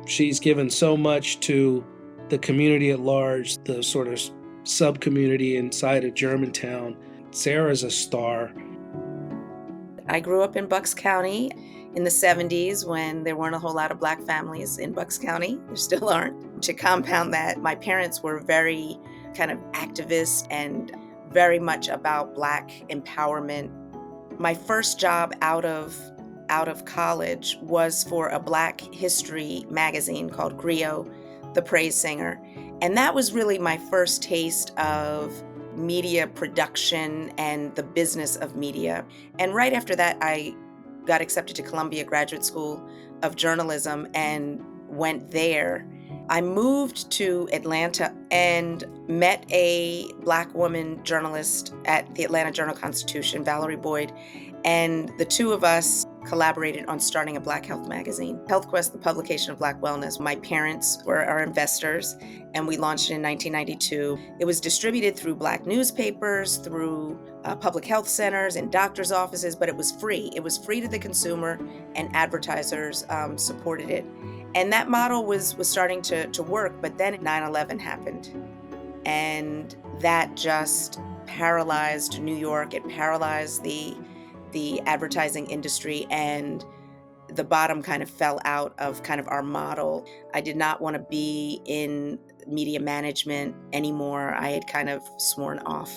She's given so much to the community at large, the sort of sub-community inside of Germantown. Sara's a star. I grew up in Bucks County in the 70s when there weren't a whole lot of Black families in Bucks County. There still aren't. To compound that, my parents were very kind of activist and very much about Black empowerment. My first job out of college was for a Black history magazine called Griot, The Praise Singer. And that was really my first taste of media production and the business of media. And right after that, I got accepted to Columbia Graduate School of Journalism and went there. I moved to Atlanta and met a Black woman journalist at the Atlanta Journal-Constitution, Valerie Boyd, and the two of us collaborated on starting a Black health magazine, HealthQuest, the publication of Black wellness. My parents were our investors, and we launched it in 1992. It was distributed through Black newspapers, through public health centers and doctors' offices, but it was free. It was free to the consumer, and advertisers supported it. And that model was starting to work, but then 9/11 happened. And that just paralyzed New York. It paralyzed the advertising industry, and the bottom kind of fell out of kind of our model. I did not want to be in media management anymore. I had kind of sworn off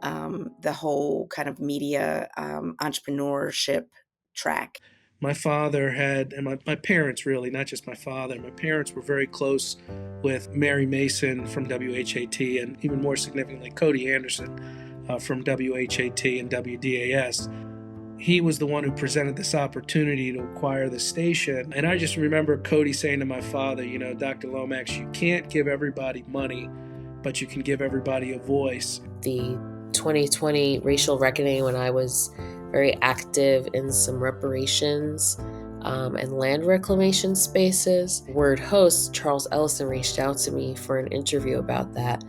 the whole kind of media entrepreneurship track. My father had, and my parents really, not just my father, my parents were very close with Mary Mason from WHAT, and even more significantly, Cody Anderson from WHAT and WDAS. He was the one who presented this opportunity to acquire the station. And I just remember Cody saying to my father, you know, Dr. Lomax, you can't give everybody money, but you can give everybody a voice. The 2020 racial reckoning, when I was very active in some reparations and land reclamation spaces, WURD host Charles Ellison reached out to me for an interview about that.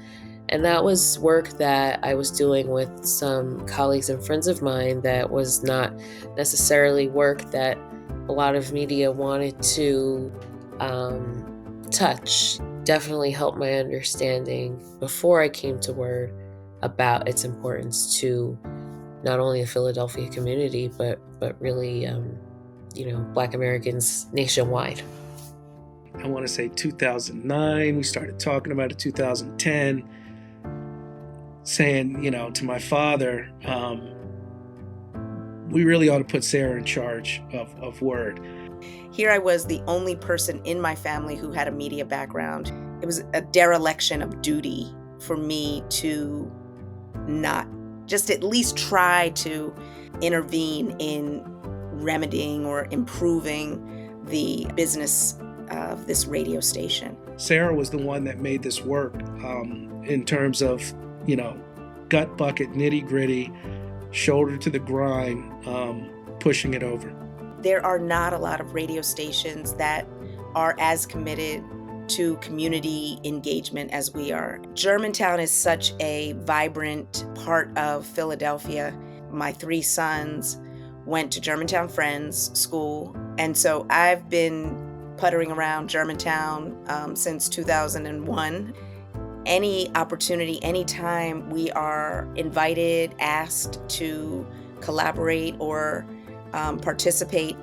And that was work that I was doing with some colleagues and friends of mine that was not necessarily work that a lot of media wanted to touch. Definitely helped my understanding before I came to WURD about its importance to not only the Philadelphia community, but really, Black Americans nationwide. I want to say 2009, we started talking about it 2010. Saying, to my father, we really ought to put Sara in charge of WURD. Here I was, the only person in my family who had a media background. It was a dereliction of duty for me to not just at least try to intervene in remedying or improving the business of this radio station. Sara was the one that made this work in terms of gut bucket, nitty gritty, shoulder to the grind, pushing it over. There are not a lot of radio stations that are as committed to community engagement as we are. Germantown is such a vibrant part of Philadelphia. My 3 sons went to Germantown Friends School, and so I've been puttering around Germantown since 2001. Any opportunity, anytime we are invited, asked to collaborate or participate,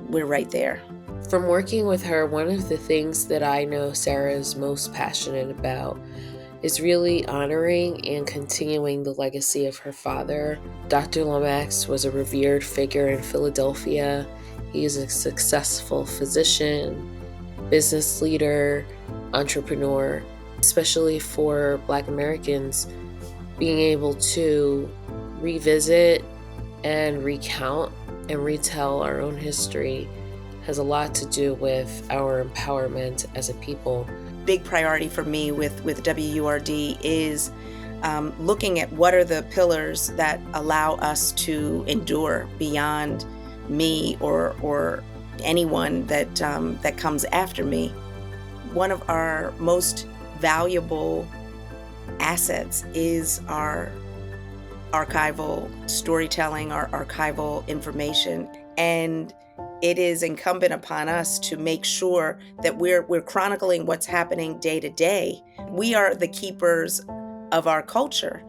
we're right there. From working with her, one of the things that I know Sara is most passionate about is really honoring and continuing the legacy of her father. Dr. Lomax was a revered figure in Philadelphia. He is a successful physician, business leader, entrepreneur. Especially for Black Americans, being able to revisit and recount and retell our own history has a lot to do with our empowerment as a people. Big priority for me with WURD is looking at what are the pillars that allow us to endure beyond me or anyone that comes after me. One of our most valuable assets is our archival storytelling, our archival information. And it is incumbent upon us to make sure that we're chronicling what's happening day to day. We are the keepers of our culture,